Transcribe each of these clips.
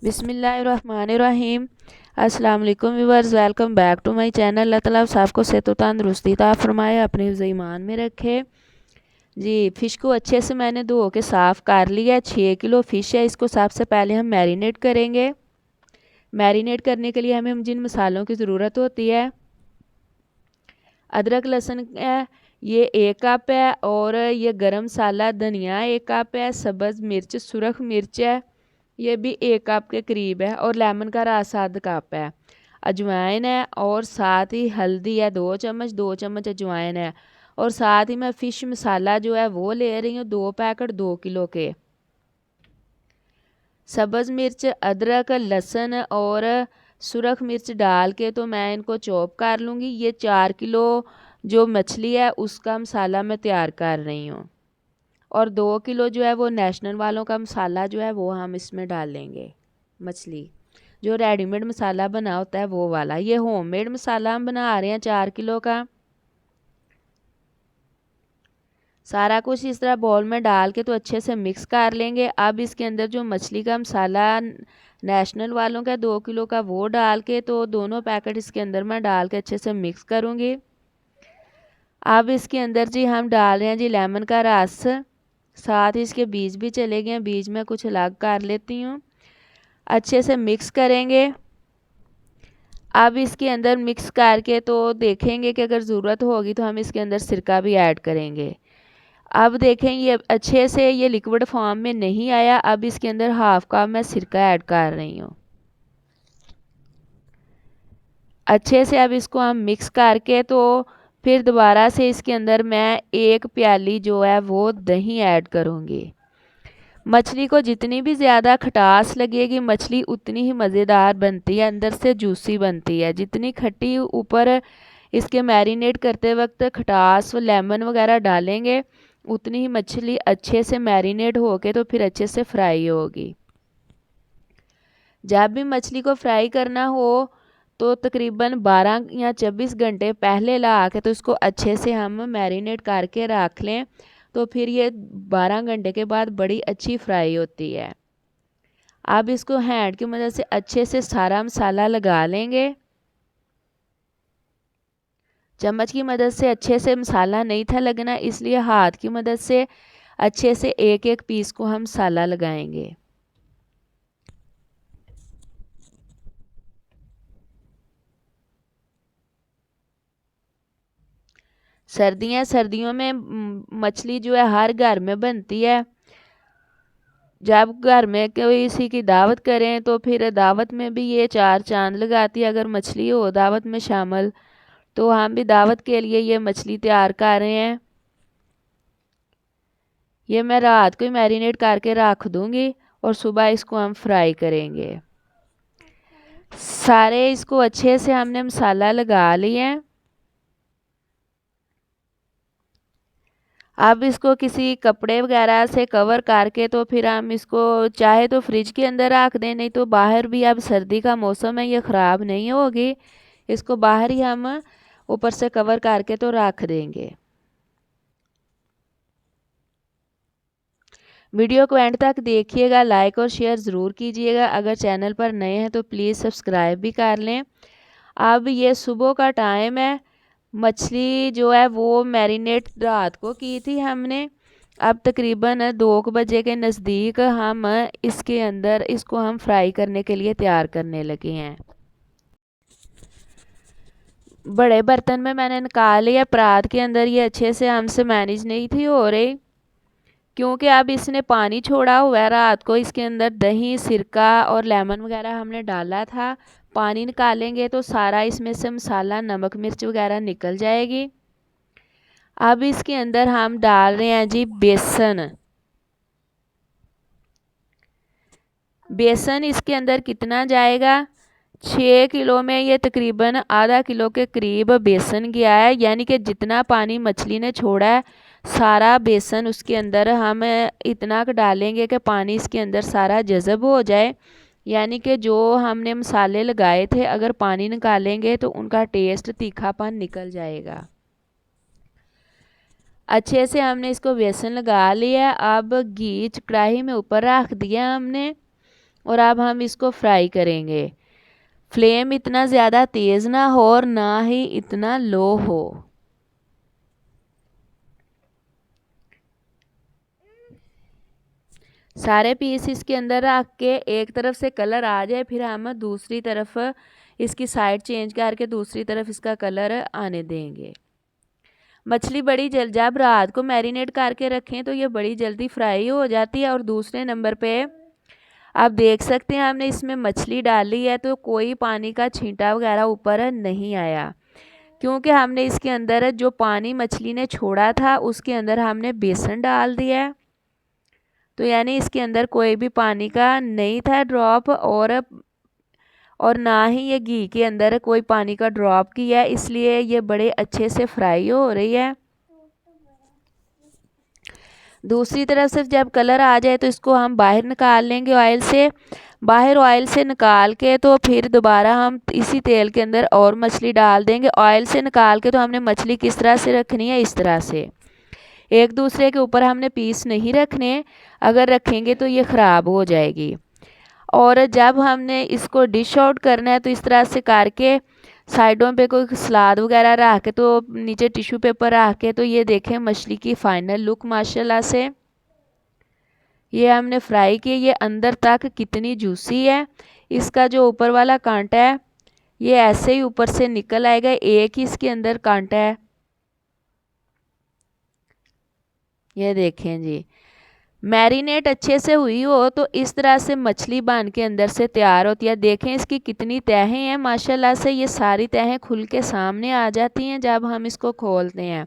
बिस्मिल्लाहिर्रहमानिर्रहीम। अस्सलाम वालेकुम viewers, welcome back to my channel. अल्लाह ताला आप सबको सेहत व तंदुरुस्ती अता फरमाए, अपने हिफ्ज़ ईमान में रखे जी। फ़िश को अच्छे से मैंने धो के साफ़ कर लिया। 6 किलो फ़िश है, इसको सबसे पहले हम मैरिनेट करेंगे। मैरिनेट करने के लिए हमें जिन मसालों की ज़रूरत होती है, अदरक लहसुन है ये 1 कप है, और ये गरम मसाला धनिया 1 कप है, सब्ज़ मिर्च सुरख मिर्च है ये भी 1 कप के करीब है, और लेमन का रस आधा कप है। अजवाइन है, और साथ ही हल्दी है 2 चम्मच, 2 चम्मच अजवाइन है, और साथ ही मैं फ़िश मसाला जो है वो ले रही हूँ 2 पैकेट 2 किलो के। सब्ज़ मिर्च अदरक लहसुन और सुरख मिर्च डाल के तो मैं इनको चॉप कर लूँगी। ये 4 किलो जो मछली है उसका मसाला मैं तैयार कर रही हूँ, और 2 किलो जो है वो नेशनल वालों का मसाला जो है वो हम इसमें डालेंगे। मछली जो रेडीमेड मसाला बना होता है वो वाला, ये होममेड मसाला हम बना रहे हैं 4 किलो का। सारा कुछ इस तरह बाउल में डाल के तो अच्छे से मिक्स कर लेंगे। अब इसके अंदर जो मछली का मसाला नेशनल वालों का 2 किलो का वो डाल के तो दोनों पैकेट इसके अंदर मैं डाल के अच्छे से मिक्स करूँगी। अब इसके अंदर जी हम डाल रहे हैं जी लेमन का रस, साथ ही इसके बीज भी चले गए हैं, बीज में कुछ अलग कर लेती हूँ। अच्छे से मिक्स करेंगे। अब इसके अंदर मिक्स करके तो देखेंगे कि अगर ज़रूरत होगी तो हम इसके अंदर सिरका भी ऐड करेंगे। अब देखें ये अच्छे से ये लिक्विड फॉर्म में नहीं आया। अब इसके अंदर हाफ कप मैं सिरका ऐड कर रही हूँ। अच्छे से अब इसको हम मिक्स करके तो फिर दोबारा से इसके अंदर मैं 1 प्याली जो है वो दही ऐड करूँगी। मछली को जितनी भी ज़्यादा खटास लगेगी मछली उतनी ही मज़ेदार बनती है, अंदर से जूसी बनती है। जितनी खट्टी ऊपर इसके मैरिनेट करते वक्त खटास व लेमन वगैरह डालेंगे उतनी ही मछली अच्छे से मैरिनेट होके तो फिर अच्छे से फ्राई होगी। जब भी मछली को फ्राई करना हो तो तकरीबन 12 या 24 घंटे पहले ला के तो इसको अच्छे से हम मैरिनेट करके रख लें, तो फिर ये 12 घंटे के बाद बड़ी अच्छी फ्राई होती है। अब इसको हैंड की मदद से अच्छे से सारा मसाला लगा लेंगे। चम्मच की मदद से अच्छे से मसाला नहीं था लगना, इसलिए हाथ की मदद से अच्छे से एक एक पीस को हम मसाला लगाएंगे। सर्दियों में मछली जो है हर घर में बनती है। जब घर में कोई किसी की दावत करें तो फिर दावत में भी ये 4 चांद लगाती है। अगर मछली हो दावत में शामिल तो हम भी दावत के लिए ये मछली तैयार कर रहे हैं। ये मैं रात को ही मैरिनेट करके रख दूँगी और सुबह इसको हम फ्राई करेंगे। सारे इसको अच्छे से हमने मसाला लगा लिया है। अब इसको किसी कपड़े वगैरह से कवर करके तो फिर हम इसको चाहे तो फ्रिज के अंदर रख दें, नहीं तो बाहर भी, अब सर्दी का मौसम है ये ख़राब नहीं होगी। इसको बाहर ही हम ऊपर से कवर करके तो रख देंगे। वीडियो को एंड तक देखिएगा, लाइक और शेयर ज़रूर कीजिएगा। अगर चैनल पर नए हैं तो प्लीज़ सब्सक्राइब भी कर लें। अब ये सुबह का टाइम है, मछली जो है वो मैरिनेट रात को की थी हमने। अब तकरीबन 2 बजे के नज़दीक हम इसके अंदर इसको हम फ्राई करने के लिए तैयार करने लगे हैं। बड़े बर्तन में मैंने निकाल लिया, परात के अंदर ये अच्छे से हमसे मैनेज नहीं थी हो रही, क्योंकि अब इसने पानी छोड़ा हुआ है। रात को इसके अंदर दही सिरका और लेमन वगैरह हमने डाला था। पानी निकालेंगे तो सारा इसमें से मसाला नमक मिर्च वगैरह निकल जाएगी। अब इसके अंदर हम डाल रहे हैं जी बेसन। बेसन इसके अंदर कितना जाएगा, 6 किलो में ये तकरीबन आधा किलो के करीब बेसन गया है। यानी कि जितना पानी मछली ने छोड़ा है सारा बेसन उसके अंदर हम इतना डालेंगे कि पानी इसके अंदर सारा जज़ब हो जाए। यानी कि जो हमने मसाले लगाए थे अगर पानी निकालेंगे तो उनका टेस्ट तीखापन निकल जाएगा। अच्छे से हमने इसको बेसन लगा लिया। अब घी कढ़ाई में ऊपर रख दिया हमने, और अब हम इसको फ्राई करेंगे। फ्लेम इतना ज़्यादा तेज़ ना हो और ना ही इतना लो हो। सारे पीस इसके अंदर रख के एक तरफ से कलर आ जाए, फिर हम दूसरी तरफ इसकी साइड चेंज करके दूसरी तरफ इसका कलर आने देंगे। मछली बड़ी जल्द, जब रात को मैरिनेट करके रखें तो ये बड़ी जल्दी फ्राई हो जाती है। और दूसरे नंबर पे आप देख सकते हैं हमने इसमें मछली डाली है तो कोई पानी का छींटा वगैरह ऊपर नहीं आया, क्योंकि हमने इसके अंदर जो पानी मछली ने छोड़ा था उसके अंदर हमने बेसन डाल दिया है। तो यानी इसके अंदर कोई भी पानी का नहीं था ड्रॉप, और ना ही ये घी के अंदर कोई पानी का ड्रॉप किया है, इसलिए ये बड़े अच्छे से फ्राई हो रही है। दूसरी तरफ से जब कलर आ जाए तो इसको हम बाहर निकाल लेंगे ऑयल से। बाहर ऑयल से निकाल के तो फिर दोबारा हम इसी तेल के अंदर और मछली डाल देंगे। ऑयल से निकाल के तो हमने मछली किस तरह से रखनी है, इस तरह से एक दूसरे के ऊपर हमने पीस नहीं रखने, अगर रखेंगे तो ये ख़राब हो जाएगी। और जब हमने इसको डिश आउट करना है तो इस तरह से करके साइडों पे कोई सलाद वगैरह रख के, तो नीचे टिश्यू पेपर रख के, तो ये देखें मछली की फाइनल लुक माशाल्लाह से। ये हमने फ्राई की, ये अंदर तक कितनी जूसी है। इसका जो ऊपर वाला कांटा है ये ऐसे ही ऊपर से निकल आएगा, एक ही इसके अंदर कांटा है। ये देखें जी, मैरिनेट अच्छे से हुई हो तो इस तरह से मछली बन के अंदर से तैयार होती है। देखें इसकी कितनी तहें हैं माशाल्लाह से, ये सारी तहें खुल के सामने आ जाती हैं जब हम इसको खोलते हैं।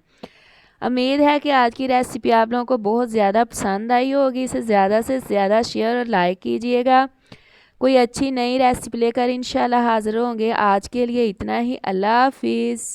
उम्मीद है कि आज की रेसिपी आप लोगों को बहुत ज़्यादा पसंद आई होगी। इसे ज़्यादा से ज़्यादा शेयर और लाइक कीजिएगा। कोई अच्छी नई रेसिपी लेकर इंशाल्लाह हाज़िर होंगे। आज के लिए इतना ही। अल्लाह हाफिज़।